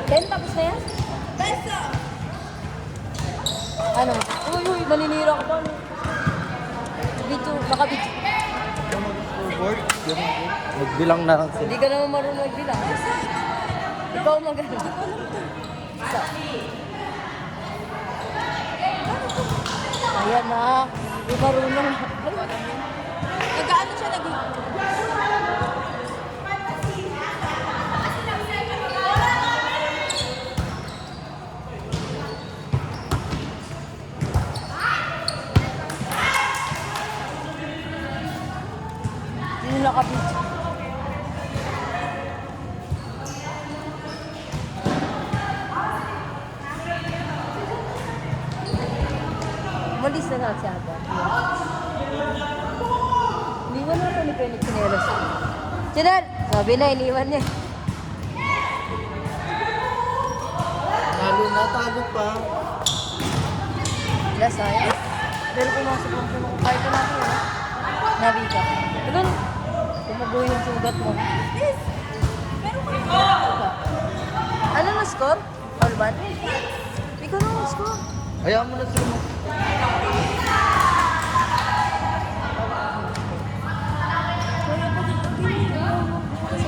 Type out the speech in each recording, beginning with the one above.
10 tapos na yan? Beso! Ano? Uy, maninira ka ba? Ano? Video, naka-video. Scoreboard? Magbilang na lang Hindi ka naman marunong magbilang. Ikaw magano. Isa. Ayan na. Hindi marunong. Nag-ano siya nag... Hindi naka-video. Malis na lang siya ba? Iniwan na ito ni Penny Chinelas. Chinel! Sabi na, iniwan niya. Lalo na, tago pa. Wala, sayang. Pero pumasok lang siya nung kahit na natin, ha? Nabi ka. Ganun. Tumugoy yung sugat mo. Yes! Pero ka. Ano na score? All ban? Ikaw na ang score. Hayaan mo na sila mo.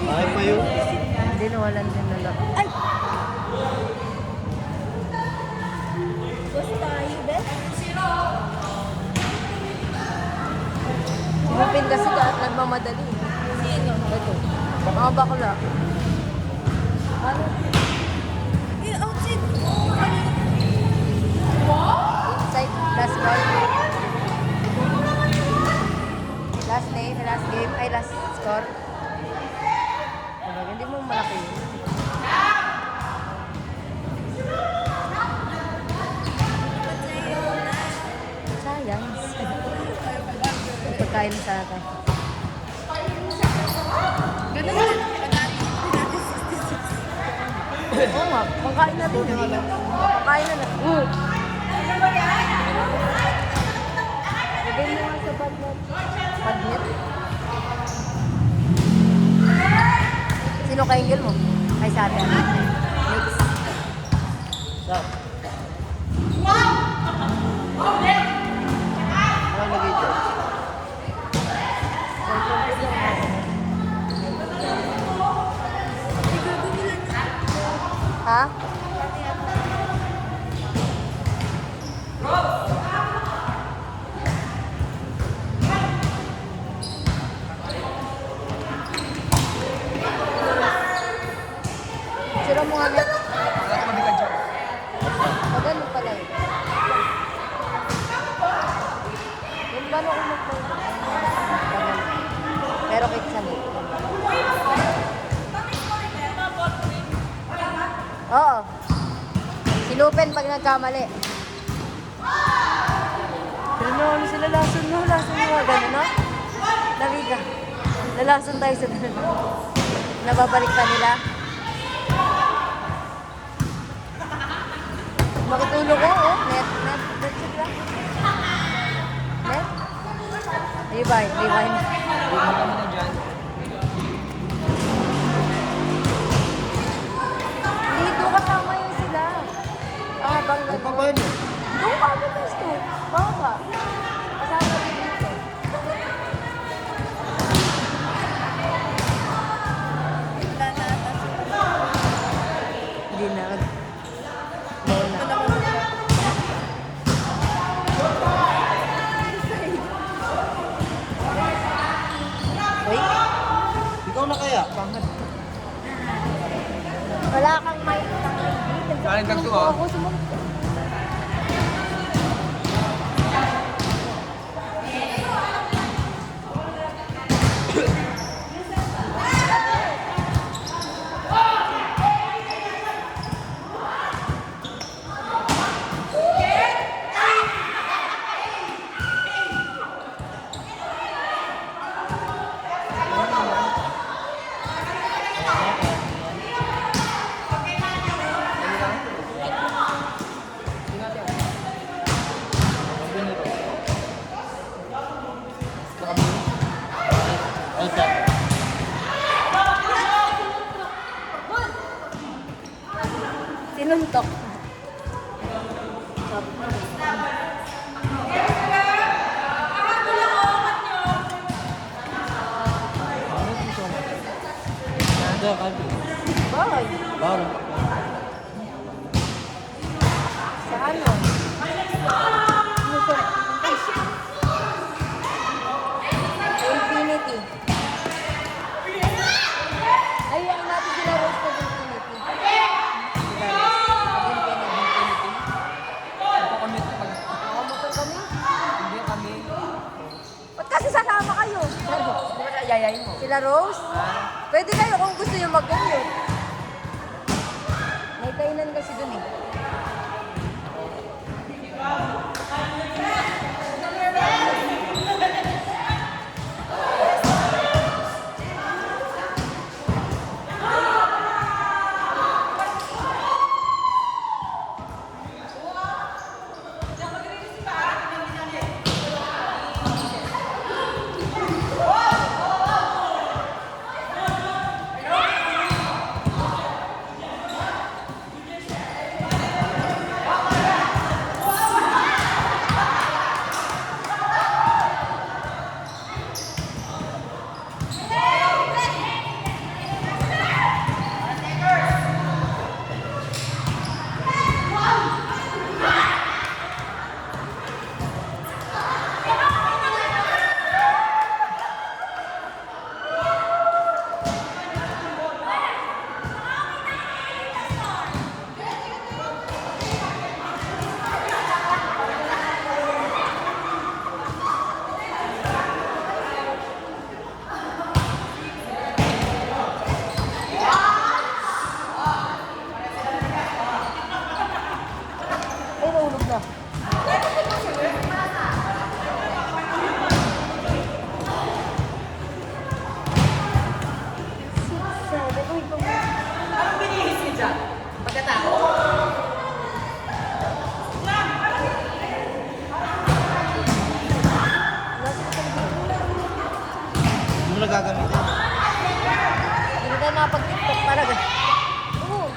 Ay pa yun. Hindi, nawalan din na lang. Ay! Basta tayo, Ben. Sinupin kasi ka at nagmamadali. Sino? Ito. Mga bakla. Ano? Eh, outside. Inside, last call. Last name, last game, ay last score. Hindi mo malaki yun. Sayang. May pagkain sa akin. Ganun na. Oo nga, pagkain natin. Pagkain na na. Lagay mo nga sa bagnet. Bagnet? Sino ka-angle mo? Kay Sari. Next. Saan? Ano lagay dyan? Ha? Sira mo nga net. Magano pala yun. Yung paano ko mag-play? Pero kahit sa net. Oo. Sinupen pag nagkamali. Pero ano sila lason mo? Lason mo gano'n, no? Nabiga. Nalason tayo sa gano'n. Nababalik pa nila. Makitulog ko, oh. Net. Check lang. Net? Rewind. Dito kasama yun sila. Habang Ay pa ba yun? doon ka ba gusto? Baba. Kasama din dito. Hindi na. Doon na. Wait. Ikaw na kaya? Wala kang mic. Galing kang tuwa? Ako sumunod. Sinuntok. Sabi ko. Ano gusto mo? Nanda ka. Bye. Bawal. Sa ano? Ano to? Infinity. Ayaw natin sila Rose pag Infinity. Sila Rose. Infinity. Ako kami pag Nakamotor kami. hindi kami. Ba't kasi sasama kayo? Di ba sa yayain mo? Sila Rose? Pwede kayo kung gusto nyo mag-commute. May kainan kasi dun eh. Ay, nahulog na. Anong binihis niyo dyan? Pagkatao? Hindi mo nagagamitin. Hindi tayo makapag-tiktok para ganun. Oo.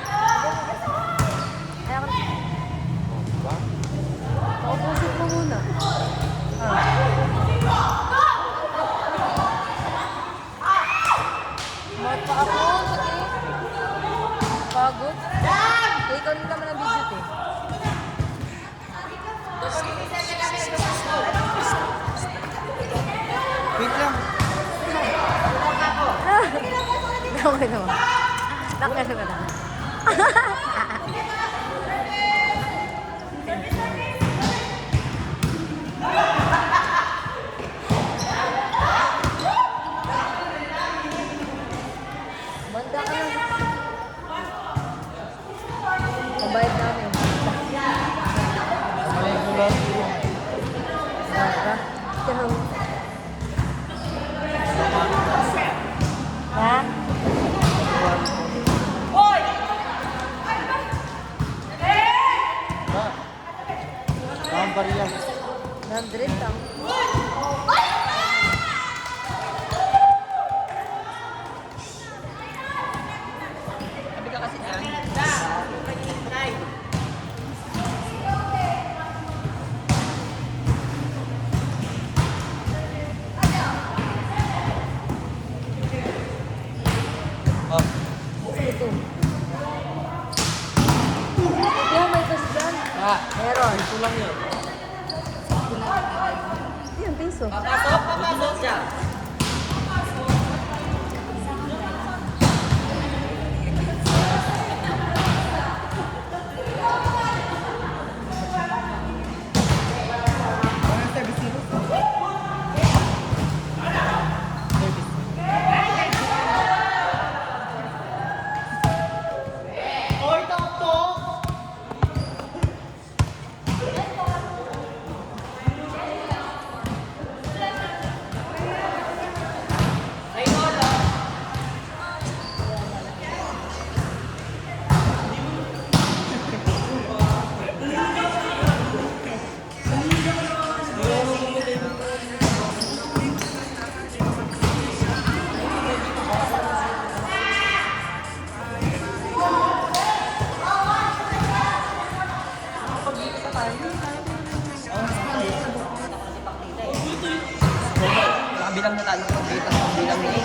Kaya ka na. Ba? Paubusog mo muna. Mat pa ako. Sige. Pagod. Ikaw na naman ang video eh. Wait lang. Okay naman. Nakano ka lang. Banda ka lang. Ang bayad namin. Malay ko lang. Baka. Ha? Hoy! Ba? Ang bariya. 100 lang. Sabi ka kasi dyan. Oh. Ito. Yung may tos dyan. Ah, Meron. ito lang yun. Yung piso. Papasok, papasok dyan. Nakabilang na tayo ng data sa bilang nila.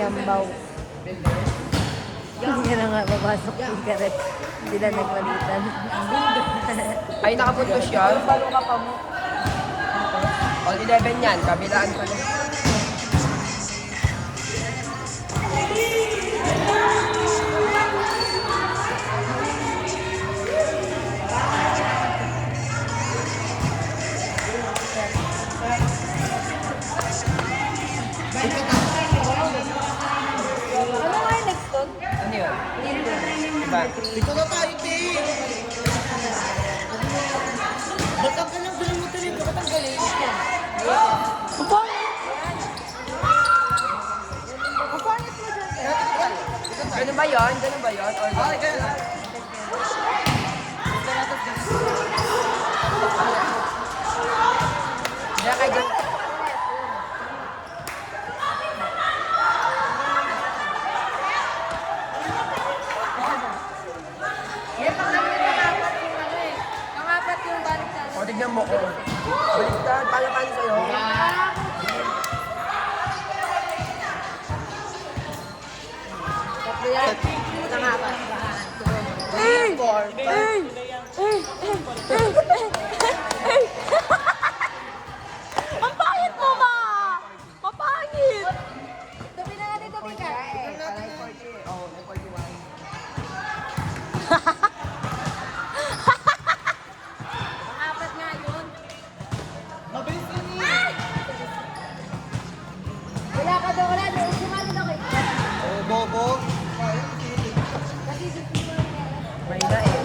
Yambaw. Hindi na nga babasok yung karet. Hindi na nagmalitan. Ay, nakapuntos yan. Balo ka pa mo. All 11 yan. Kabilaan pa na. Ano nga yung next doon? Ano yun? Diba? Ito na tayo, te! Matanggalan ko lang mo tuloy. Matanggalin. Ganun ba yun? Ganun ba yun? Or ganun? Kaya kayo ganun. Pangapat yung baliktad. O, tignan mo ko. Baliktad. Paano sa'yo? Tatlo yan. Pangapat. Ang pangit mo, ma! Mapangit! Tupi na natin, tupi ka. Oo, 41. Pangapat nga yun. Mabilis yun eh! Wala ka daw, wala daw. Sumali daw kayo. Oh, bobo. Kasi gusto ko lang yan. May na eh.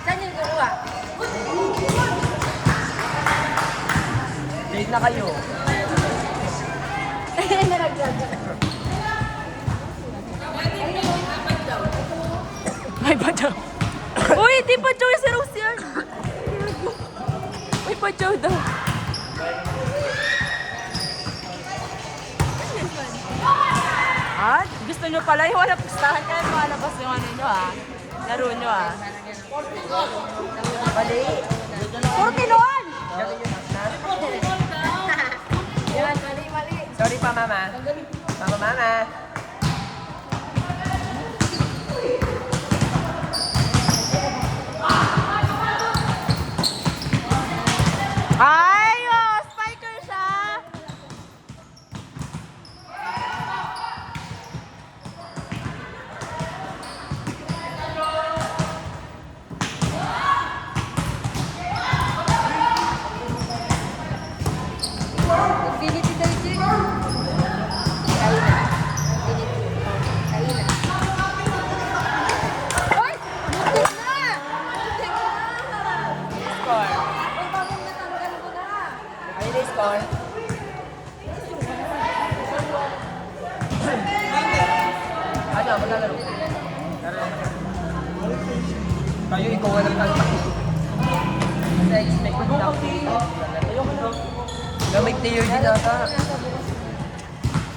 Saan yung kukuha? Date na kayo. May pajaw. Uy, di pajaw yung si Rose yan. May pajaw daw. Ah, gusto nyo pala yung wala pustahan kaya malabas yung ano nyo ah. Laro nyo ah. Mali. Puro kinuan! Ganun yun. Yan, mali, mali. Sorry pa, mama. Mama. Ay, oh, spiker siya! Infinity daw yun. Kain na. Infinity. Kain na. Hoy! Muntik na! Muntik na! Score. Ang bagong natanggal ko na. Ano yung score? Ano, maglalaro? Kayo, ikaw walang kanta. Kasi expect ko lang. Gamit ni Yuri nata.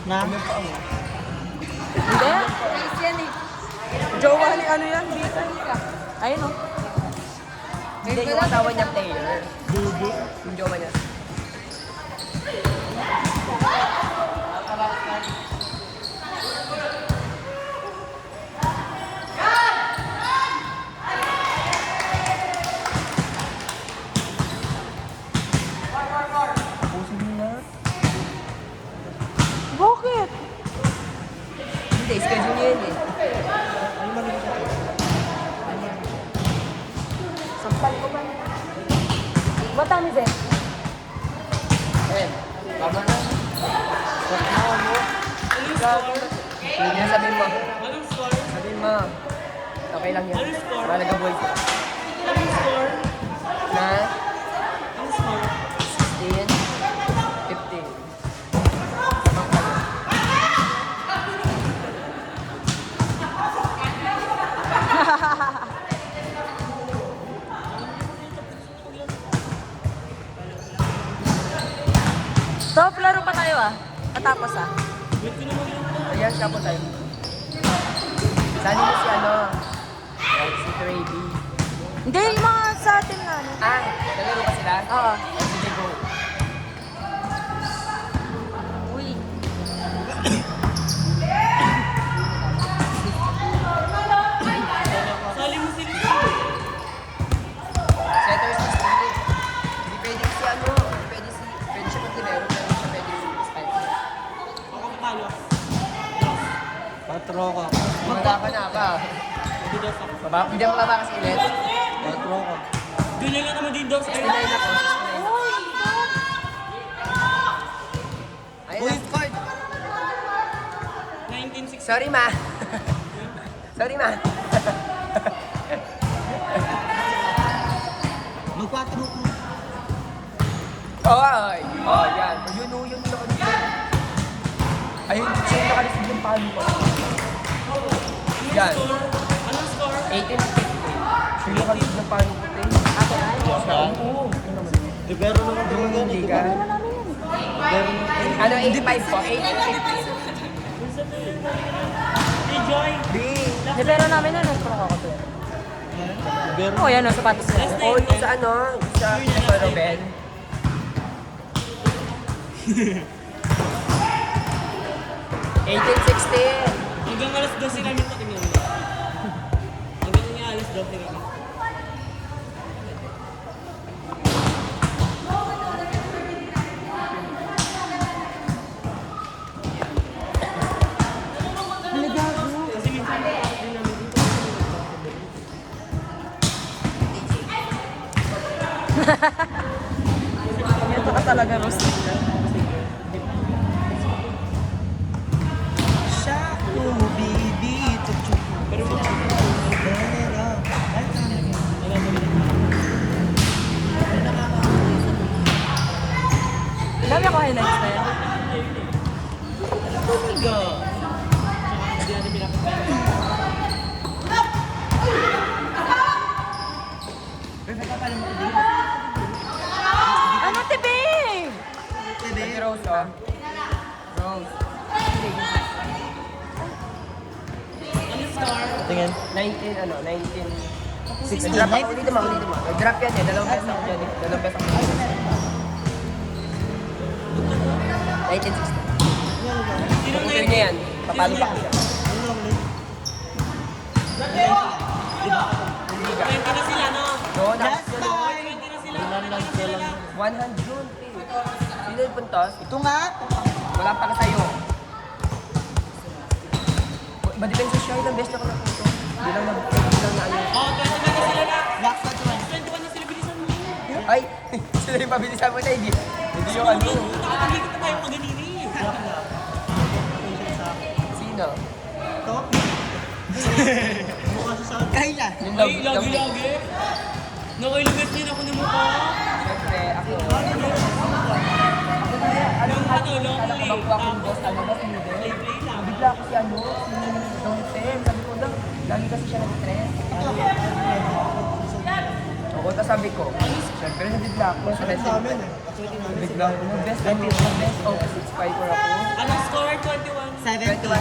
Na? Hindi. Nice yan eh. Jowa ni ano yan? Ayun oh. Hindi, yung asawa niya player. Yung jowa niya. Pusin mo na. What time is it? Eh, tama na. Hindi na sabihin mo. Anong score? Sabihin mo. Okay lang yan. Anong score? Malaga boy. Anong score? Na Anong score? 16, 15. Sabang kayo. Top, laro pa tayo ah. Patapos ah. Ayan, siya po tayo. Saan mo si ano? Si Trady. Hindi, yung mga sa atin na ano. Ah, nalaro ba sila? Oo. Sige, go. Uy. Sali mo sila. Setter si Steve. Hindi pwede si ano, pwede siya mag-libero, pero siya pwede si Spike. Ako matalo. Patro ka. Wala ka na ba? Hindi daw sa... Hindi ako mabakas ulit. Patro ka. Ganyan lang naman din daw sa... 69 ako, 69. Ayun na. Ford! 1960. Sorry, ma. Sorry, ma. Magpatro ka. Oy! Oh, yan. Yun o, yun nakalisod. Ayun, siya yung nakalisod yung palo ko. Yan. Anong score? 18-50. Siya yung nakalisod yung palo ko. Ako na? Oo. Libero naman din yan. Hindi ka? Ano, 85 po? 18-50. Hey, Joy. B. Libero namin na, nung ako to. Libero. Oh, yan o, sapatos nila. O, yung sa ano? Sa Robel. Hanggang alas 12 namin ito tingnan mo. Hanggang nga alas 12 namin. Kasi minsan din namin dito. Ito ka talaga, Rose. Siya ko, baby. Pero Dami ako highlights na yan. hindi natin pinapagpalit. Ano, tibing? Ate Rose, oh. Rose. Anong score? Tingin. 19, ano, 19. 16. Nag-drop ako, ulitin mo, ulitin mo. Nag-drop yan eh, dalawang beses ako dyan eh. Dalawang beses ako dyan. 1960. Sino Computer niya yan. Papalo pa ko siya. 20 na sila, no? No, tapos 20 na sila. 100 yun. Sino yung puntos? Ito nga. Wala pa ka sa'yo. Madepensa siya, ilang beses na ako napunto. Hindi lang na ano. Oh, 21 na sila na. Last na 21 na sila, bilisan mo. Ay! Sila yung pabilisan mo na, hindi. Hindi yung ano. Nakapagigit na tayo kaganini. Sino? Kaya. Yung Ay, love. lagi-lagi. Nakailugat din ako ng mukha. Siyempre, ako. Yung ano, lonely. Alam ko akong boss, ano ba, hindi. Play lang. Bigla ako si ano, si Don Tem. Sabi ko lang, lagi kasi siya nag-stress. Oo, tapos sabi ko, siyempre nabigla ako sa red team. Bigla ako, mag-best opposite fighter ako. Anong score? 21. 21.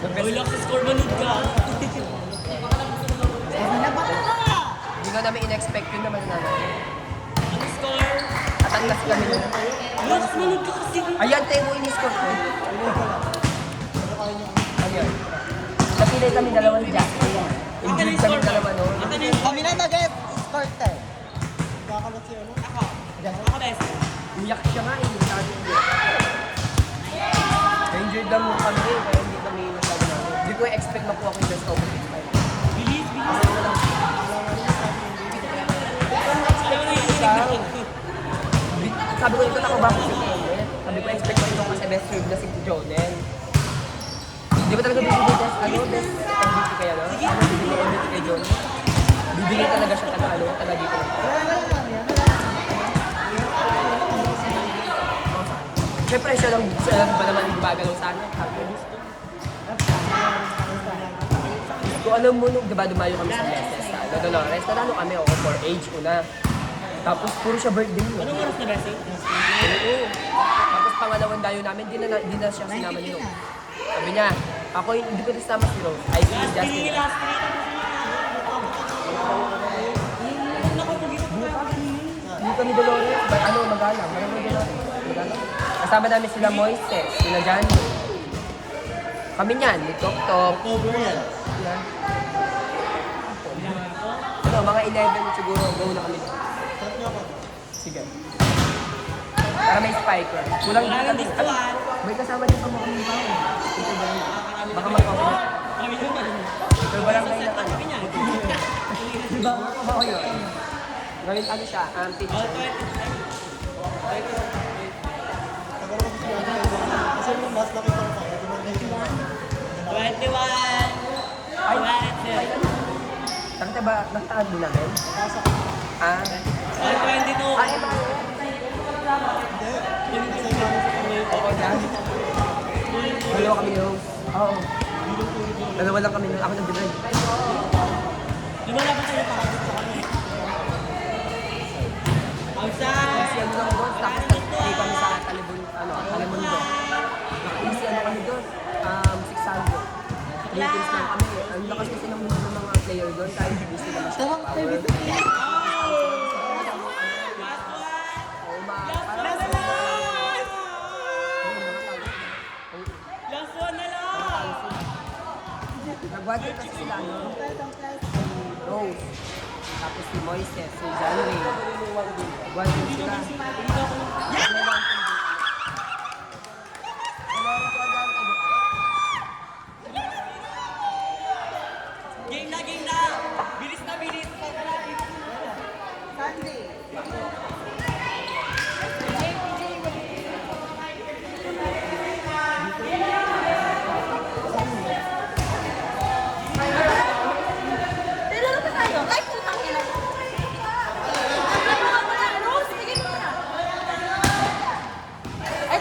The Uy, best. lang sa score, manood ka. Hindi nga namin in-expect yun naman namin. Anong score? Atangkas kami nun. Mas manood ka kasi. Ayan, tayo mo in-score ko. Ayan. Napilay kami dalawang jack. Injured kami dalawa no. Ate na yung Kami na nag-F. Start eh. ako. Ako best. Umiyak siya nga eh. Sabi ko. Na-injured lang mo kami eh. Kaya hindi kami masabi namin. Hindi ko expect makuha ko yung best opposite fighter. Bilis, bilis. Alam mo na yung sabi ko, ikot ako ba si Jonel? Sabi ko, expect ko ito kasi best serve na si Jonel. Hindi ko talaga bibigay best, best MVP kaya, no? Ano, bibigay MVP kay Jonel? Bibigay talaga siya taga dito. Siyempre, siya lang ba naman gumagalaw sa akin? Kung alam mo nung, diba, dumayo kami sa Blesses, Dolores, nanalo kami ako for age una. Tapos, puro siya birthday mo. Anong oras na ba, Sid? Oo. Tapos, pangalawang dayo namin, di na siya sinama ni Rose. Sabi niya, ako hindi ko nasama si Rose. I see Justin. Last three. Hindi kami Dolores. Ano, magalang. Maraming Dolores. Magalang. Kasama namin sila Moises, sila Johnny. Kami niyan, ni Tok Tok. Over yan. Ano, mga 11 siguro, go na kami. Sige. Para may spiker. Kulang din kami. May kasama din pa mga kami ba? Ito ba yun? Baka magpapalala. Kami naman. Ito ba lang kayo na ano? Diba? Oo yun. Gawin ano siya, pitch. Kasi yung mas nakita ko pa, 21. Nakita ba, nakitaad mo namin? Ah. 22. Ay, ba? Oo, dyan. Dalawa kami yung... Oo. Dalawa lang kami yung... Ako nag-drive. Di ba dapat sa'yo pakagod sa kami? Outside! Kasi ano lang doon, tapos nag-stay kami sa Talimundo. Naka-easy ano kami doon, 600. Philippines lang kami. Ang lakas kasi ng mga player doon, kahit busy naman siya. Oo, Last one na lang! nag-water kasi sila, no? Si Rose. Tapos si Moises, si Johnny. Nag-water sila.